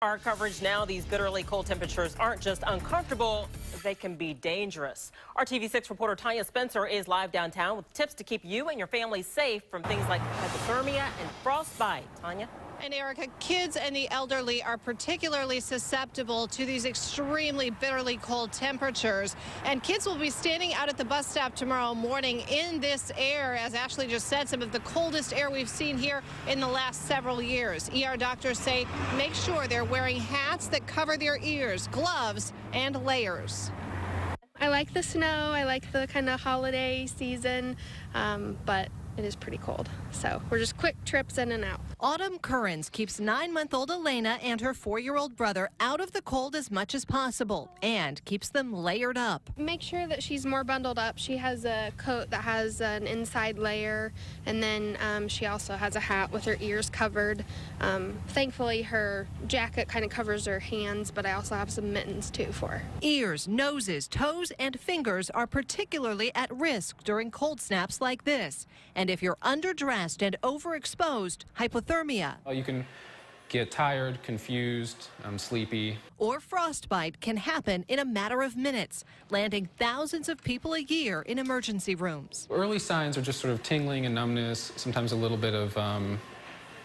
Our coverage now, these bitterly cold temperatures aren't just uncomfortable, they can be dangerous. Our TV6 reporter Tanya Spencer is live downtown with tips to keep you and your family safe from things like hypothermia and frostbite. Tanya? And Erica, kids and the elderly are particularly susceptible to these extremely bitterly cold temperatures. And kids will be standing out at the bus stop tomorrow morning in this air, as Ashley just said, some of the coldest air we've seen here in the last several years. ER doctors say make sure they're wearing hats that cover their ears, gloves, and layers. I like the snow. I like the kind of holiday season, but it is pretty cold. So we're just quick trips in and out. Autumn Currens keeps 9-month-old Elena and her 4-year-old brother out of the cold as much as possible and keeps them layered up. Make sure that she's more bundled up. She has a coat that has an inside layer, and then she also has a hat with her ears covered. Thankfully, her jacket kind of covers her hands, but I also have some mittens too for her. Ears, noses, toes, and fingers are particularly at risk during cold snaps like this. And if you're underdressed and overexposed, hypothermia. You can get tired, confused, sleepy. Or frostbite can happen in a matter of minutes, landing thousands of people a year in emergency rooms. Early signs are just sort of tingling and numbness, sometimes a little bit of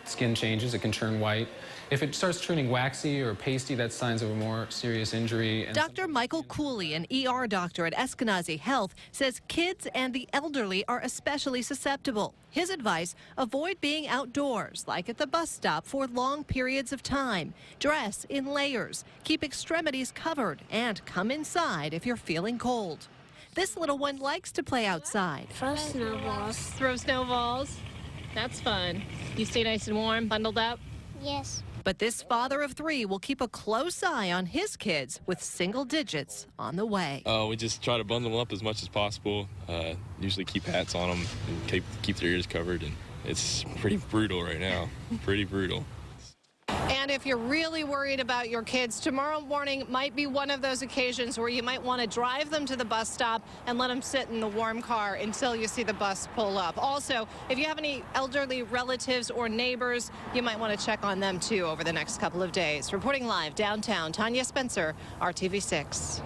skin changes. It can turn white. If it starts turning waxy or pasty, that's signs of a more serious injury. Dr. Michael Cooley, an ER doctor at Eskenazi Health, says kids and the elderly are especially susceptible. His advice, avoid being outdoors, like at the bus stop, for long periods of time. Dress in layers, keep extremities covered, and come inside if you're feeling cold. This little one likes to play outside. Throw snowballs. Throw snowballs? That's fun. You stay nice and warm, bundled up? Yes. But this father of 3 will keep a close eye on his kids with single digits on the way. We just try to bundle them up as much as possible. Usually keep hats on them and keep their ears covered. And it's pretty brutal right now. Pretty brutal. And if you're really worried about your kids, tomorrow morning might be one of those occasions where you might want to drive them to the bus stop and let them sit in the warm car until you see the bus pull up. Also, if you have any elderly relatives or neighbors, you might want to check on them too over the next couple of days. Reporting live downtown, Tanya Spencer, RTV6.